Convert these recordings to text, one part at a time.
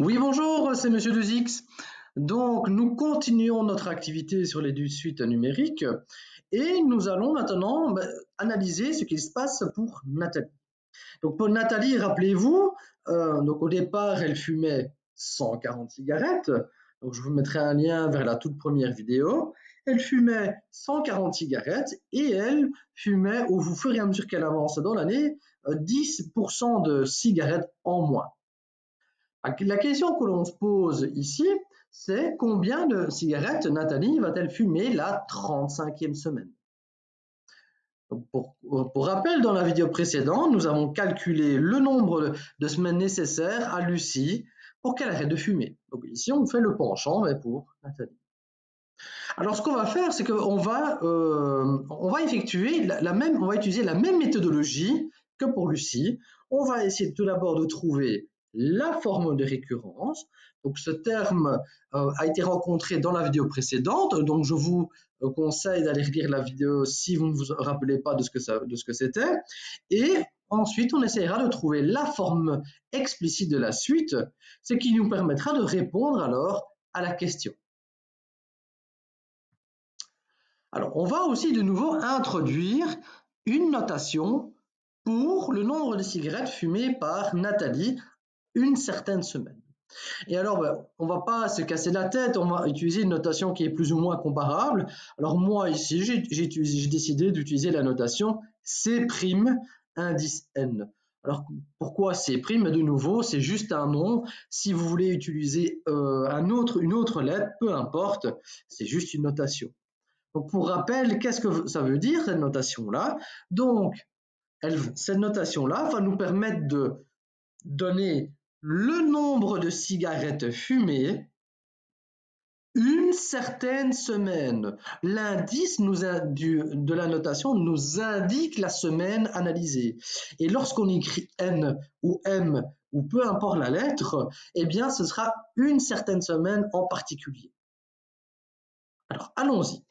Oui, bonjour, c'est Monsieur Duzix. Donc, nous continuons notre activité sur les suites numériques et nous allons maintenant analyser ce qui se passe pour Nathalie. Donc, pour Nathalie, rappelez-vous, donc au départ, elle fumait 140 cigarettes. Donc, je vous mettrai un lien vers la toute première vidéo. Elle fumait 140 cigarettes et elle fumait, au fur et à mesure qu'elle avance dans l'année, 10% de cigarettes en moins. La question que l'on se pose ici, c'est combien de cigarettes Nathalie va-t-elle fumer la 35e semaine? Pour rappel, dans la vidéo précédente, nous avons calculé le nombre de semaines nécessaires à Lucie pour qu'elle arrête de fumer. Donc ici, on fait le penchant, mais pour Nathalie. Alors, ce qu'on va faire, c'est qu'on va, effectuer on va utiliser la même méthodologie que pour Lucie. On va essayer tout d'abord de trouver la forme de récurrence. Donc, ce terme a été rencontré dans la vidéo précédente. Donc, je vous conseille d'aller relire la vidéo si vous ne vous rappelez pas de ce que c'était. Et ensuite, on essaiera de trouver la forme explicite de la suite, ce qui nous permettra de répondre alors à la question. Alors, on va aussi de nouveau introduire une notation pour le nombre de cigarettes fumées par Nathalie une certaine semaine. Et alors, on ne va pas se casser la tête, on va utiliser une notation qui est plus ou moins comparable. Alors moi, ici, j'ai décidé d'utiliser la notation C' indice N. Alors, pourquoi C'? De nouveau, c'est juste un nom. Si vous voulez utiliser une autre lettre, peu importe, c'est juste une notation. Donc, pour rappel, qu'est-ce que ça veut dire, cette notation-là? Donc, cette notation-là va nous permettre de donner le nombre de cigarettes fumées une certaine semaine. L'indice de la notation nous indique la semaine analysée. Et lorsqu'on écrit N ou M ou peu importe la lettre, eh bien, ce sera une certaine semaine en particulier. Alors, allons-y.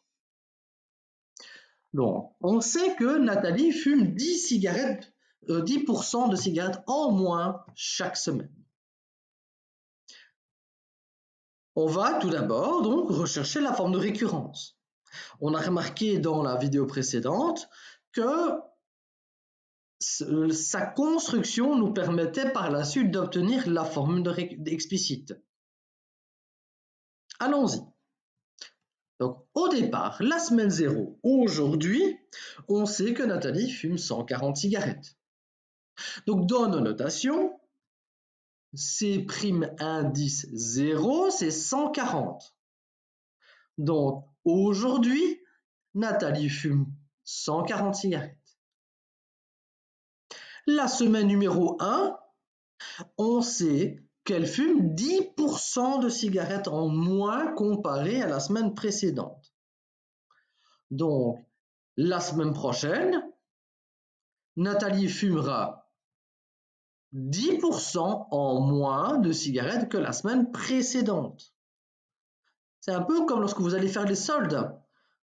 Donc, on sait que Nathalie fume 10% de cigarettes en moins chaque semaine. On va tout d'abord donc rechercher la forme de récurrence. On a remarqué dans la vidéo précédente que sa construction nous permettait par la suite d'obtenir la forme explicite. Allons-y. Donc, au départ, la semaine 0, aujourd'hui, on sait que Nathalie fume 140 cigarettes. Donc, dans nos notations, C' indice 0, c'est 140. Donc, aujourd'hui, Nathalie fume 140 cigarettes. La semaine numéro 1, on sait qu'elle fume 10% de cigarettes en moins comparé à la semaine précédente. Donc, la semaine prochaine, Nathalie fumera 10% en moins de cigarettes que la semaine précédente. C'est un peu comme lorsque vous allez faire les soldes.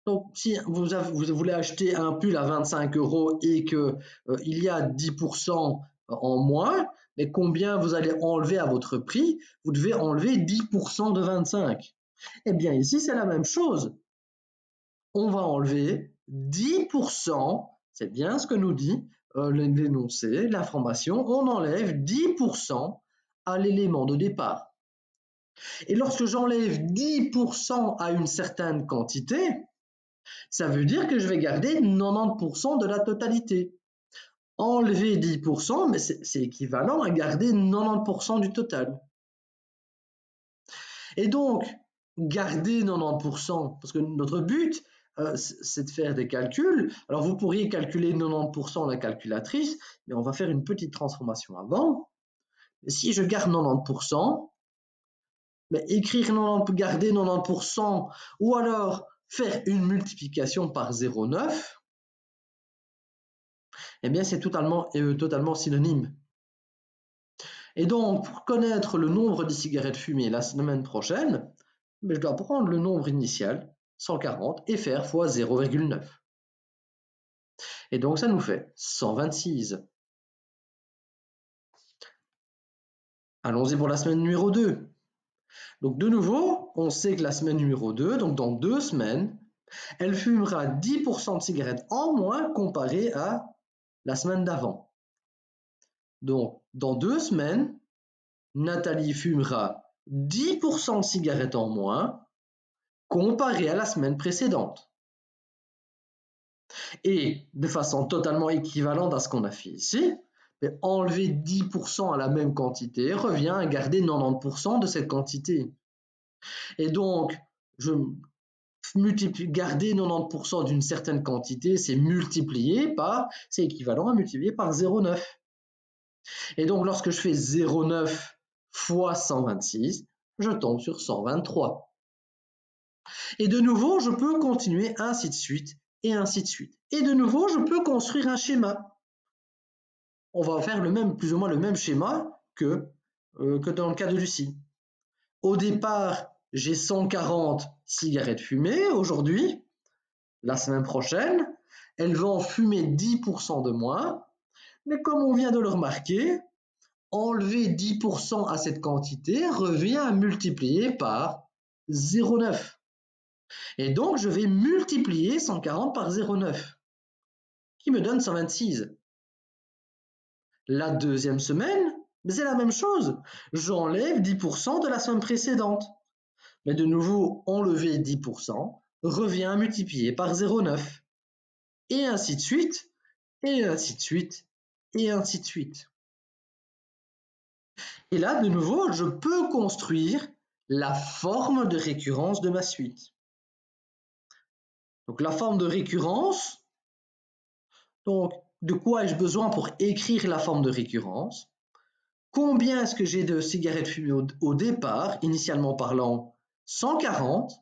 Donc, si vous voulez acheter un pull à 25 € et qu'il y a 10% en moins, mais combien vous allez enlever à votre prix? Vous devez enlever 10% de 25. Eh bien, ici, c'est la même chose. On va enlever 10%, c'est bien ce que nous dit l'énoncé, l'information, on enlève 10% à l'élément de départ. Et lorsque j'enlève 10% à une certaine quantité, ça veut dire que je vais garder 90% de la totalité. Enlever 10%, mais c'est équivalent à garder 90% du total. Et donc, garder 90%, parce que notre but, c'est de faire des calculs. Alors, vous pourriez calculer 90% à la calculatrice, mais on va faire une petite transformation avant. Si je garde 90%, mais garder 90%, ou alors faire une multiplication par 0,9, eh bien c'est totalement synonyme. Et donc, pour connaître le nombre de cigarettes fumées la semaine prochaine, je dois prendre le nombre initial, 140, et faire fois 0,9. Et donc, ça nous fait 126. Allons-y pour la semaine numéro 2. Donc de nouveau, on sait que la semaine numéro 2, donc dans 2 semaines, elle fumera 10% de cigarettes en moins comparé à la semaine d'avant. Donc dans 2 semaines, Nathalie fumera 10% de cigarettes en moins comparé à la semaine précédente. Et de façon totalement équivalente à ce qu'on a fait ici, enlever 10% à la même quantité revient à garder 90% de cette quantité. Et donc, garder 90% d'une certaine quantité, c'est équivalent à multiplier par 0,9. Et donc, lorsque je fais 0,9 fois 126, je tombe sur 123. Et de nouveau, je peux continuer ainsi de suite et ainsi de suite. Et de nouveau, je peux construire un schéma. On va faire plus ou moins le même schéma que dans le cas de Lucie. Au départ, j'ai 140 cigarettes fumées aujourd'hui. La semaine prochaine, elle va en fumer 10% de moins. Mais comme on vient de le remarquer, enlever 10% à cette quantité revient à multiplier par 0,9. Et donc, je vais multiplier 140 par 0,9, qui me donne 126. La deuxième semaine, c'est la même chose. J'enlève 10% de la semaine précédente. Mais de nouveau, enlever 10% revient à multiplier par 0,9. Et ainsi de suite, et ainsi de suite, et ainsi de suite. Et là, de nouveau, je peux construire la forme de récurrence de ma suite. Donc la forme de récurrence, donc de quoi ai-je besoin pour écrire la forme de récurrence? Combien est-ce que j'ai de cigarettes fumées au départ, initialement parlant 140?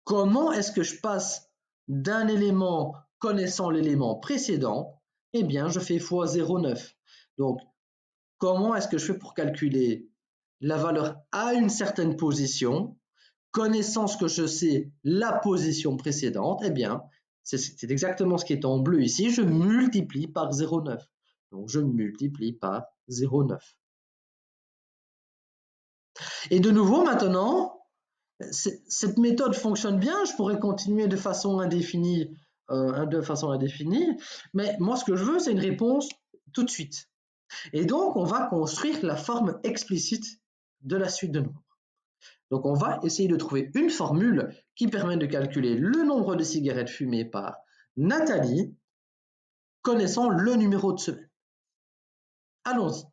Comment est-ce que je passe d'un élément connaissant l'élément précédent? Eh bien, je fais fois 0,9. Donc, comment est-ce que je fais pour calculer la valeur à une certaine position, connaissant ce que je sais, la position précédente? Eh bien, c'est exactement ce qui est en bleu ici. Je multiplie par 0,9. Donc, je multiplie par 0,9. Et de nouveau, maintenant, cette méthode fonctionne bien, je pourrais continuer de façon indéfinie, mais moi ce que je veux, c'est une réponse tout de suite. Et donc, on va construire la forme explicite de la suite de nombres. Donc, on va essayer de trouver une formule qui permet de calculer le nombre de cigarettes fumées par Nathalie, connaissant le numéro de semaine. Allons-y.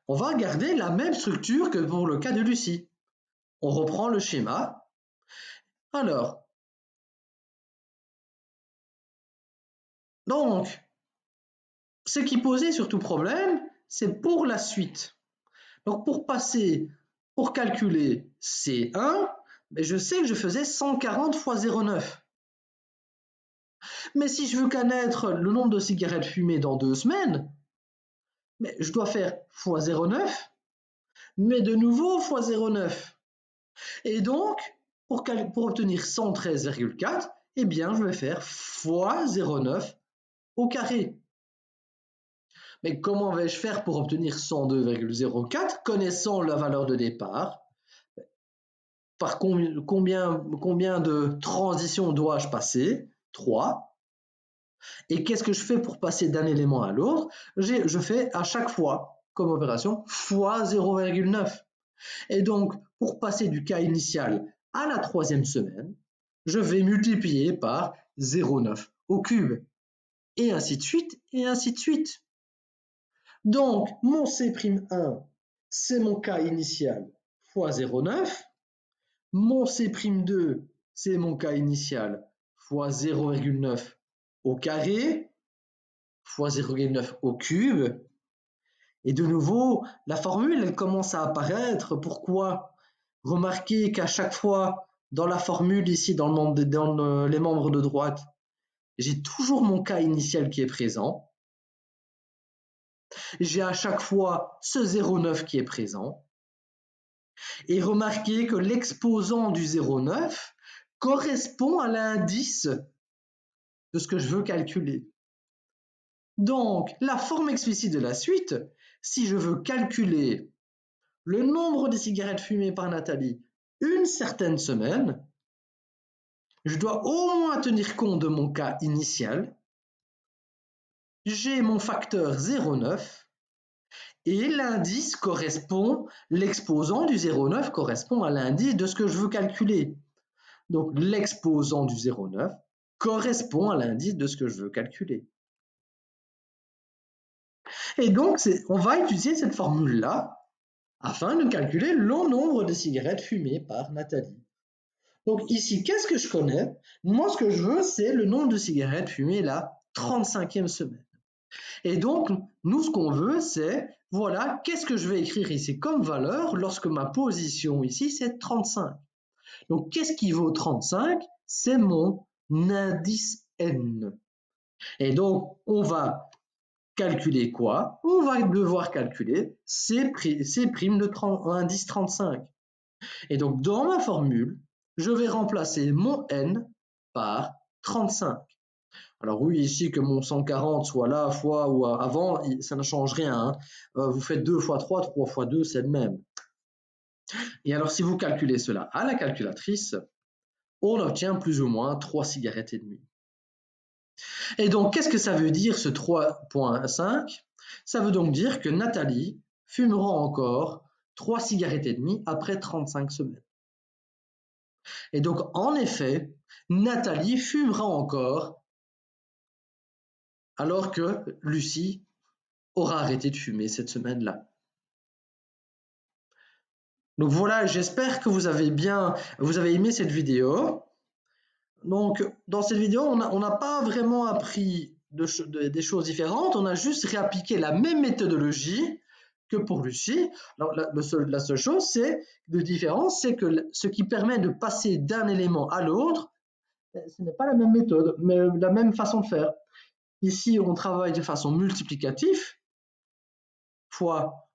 On va garder la même structure que pour le cas de Lucie. On reprend le schéma. Alors, donc, ce qui posait surtout problème, c'est pour la suite. Donc pour calculer C1, je sais que je faisais 140 fois 0,9. Mais si je veux connaître le nombre de cigarettes fumées dans 2 semaines, je dois faire fois 0,9, mais de nouveau fois 0,9. Et donc, pour obtenir 113,4, eh bien, je vais faire fois 0,9 au carré. Mais comment vais-je faire pour obtenir 102,04 connaissant la valeur de départ? Par combien de transitions dois-je passer? 3. Et qu'est-ce que je fais pour passer d'un élément à l'autre? Je fais à chaque fois, comme opération, fois 0,9. Et donc, pour passer du cas initial à la 3e semaine, je vais multiplier par 0,9 au cube. Et ainsi de suite, et ainsi de suite. Donc, mon C'1, c'est mon cas initial fois 0,9. Mon C'2, c'est mon cas initial fois 0,9 au carré fois 0,9 au cube. Et de nouveau, la formule, elle commence à apparaître. Pourquoi? Remarquez qu'à chaque fois, dans la formule ici, dans les membres de droite, j'ai toujours mon cas initial qui est présent. J'ai à chaque fois ce 0,9 qui est présent. Et remarquez que l'exposant du 0,9 correspond à l'indice de ce que je veux calculer. Donc, la forme explicite de la suite, si je veux calculer le nombre de cigarettes fumées par Nathalie une certaine semaine, je dois au moins tenir compte de mon cas initial. J'ai mon facteur 0,9 et l'indice correspond, l'exposant du 0,9 correspond à l'indice de ce que je veux calculer. Donc l'exposant du 0,9 correspond à l'indice de ce que je veux calculer. Et donc on va utiliser cette formule-là afin de calculer le nombre de cigarettes fumées par Nathalie. Donc ici, qu'est-ce que je connais? Moi, ce que je veux, c'est le nombre de cigarettes fumées la 35e semaine. Et donc, nous, ce qu'on veut, c'est, voilà, qu'est-ce que je vais écrire ici comme valeur lorsque ma position ici, c'est 35. Donc, qu'est-ce qui vaut 35? C'est mon indice N. Et donc, on va calculer quoi? On va devoir calculer C' de indice 35. Et donc, dans ma formule, je vais remplacer mon N par 35. Alors oui, ici que mon 140 soit là, fois ou avant, ça ne change rien. Hein. Vous faites 2 fois 3, 3 fois 2, c'est le même. Et alors, si vous calculez cela à la calculatrice, on obtient plus ou moins 3 cigarettes et demie. Et donc, qu'est-ce que ça veut dire ce 3,5? Ça veut donc dire que Nathalie fumera encore 3 cigarettes et demie après 35 semaines. Et donc, en effet, Nathalie fumera encore alors que Lucie aura arrêté de fumer cette semaine-là. Donc voilà, j'espère que vous avez aimé cette vidéo. Donc, dans cette vidéo, on n'a pas vraiment appris des choses différentes, on a juste réappliqué la même méthodologie que pour Lucie. Alors, la seule chose de différence, c'est que ce qui permet de passer d'un élément à l'autre, ce n'est pas la même méthode, mais la même façon de faire. Ici, on travaille de façon multiplicative, fois,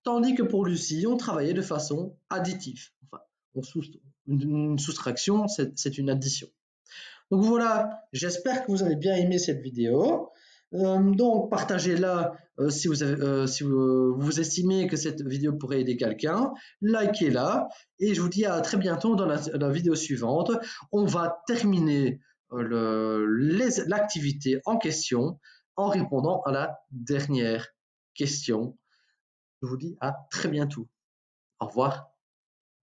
tandis que pour Lucie, on travaillait de façon additive. Enfin, une soustraction, c'est une addition. Donc voilà, j'espère que vous avez bien aimé cette vidéo. Donc partagez-la si vous estimez que cette vidéo pourrait aider quelqu'un. Likez-la et je vous dis à très bientôt dans la vidéo suivante. On va terminer l'activité en question en répondant à la dernière question. Je vous dis à très bientôt. Au revoir.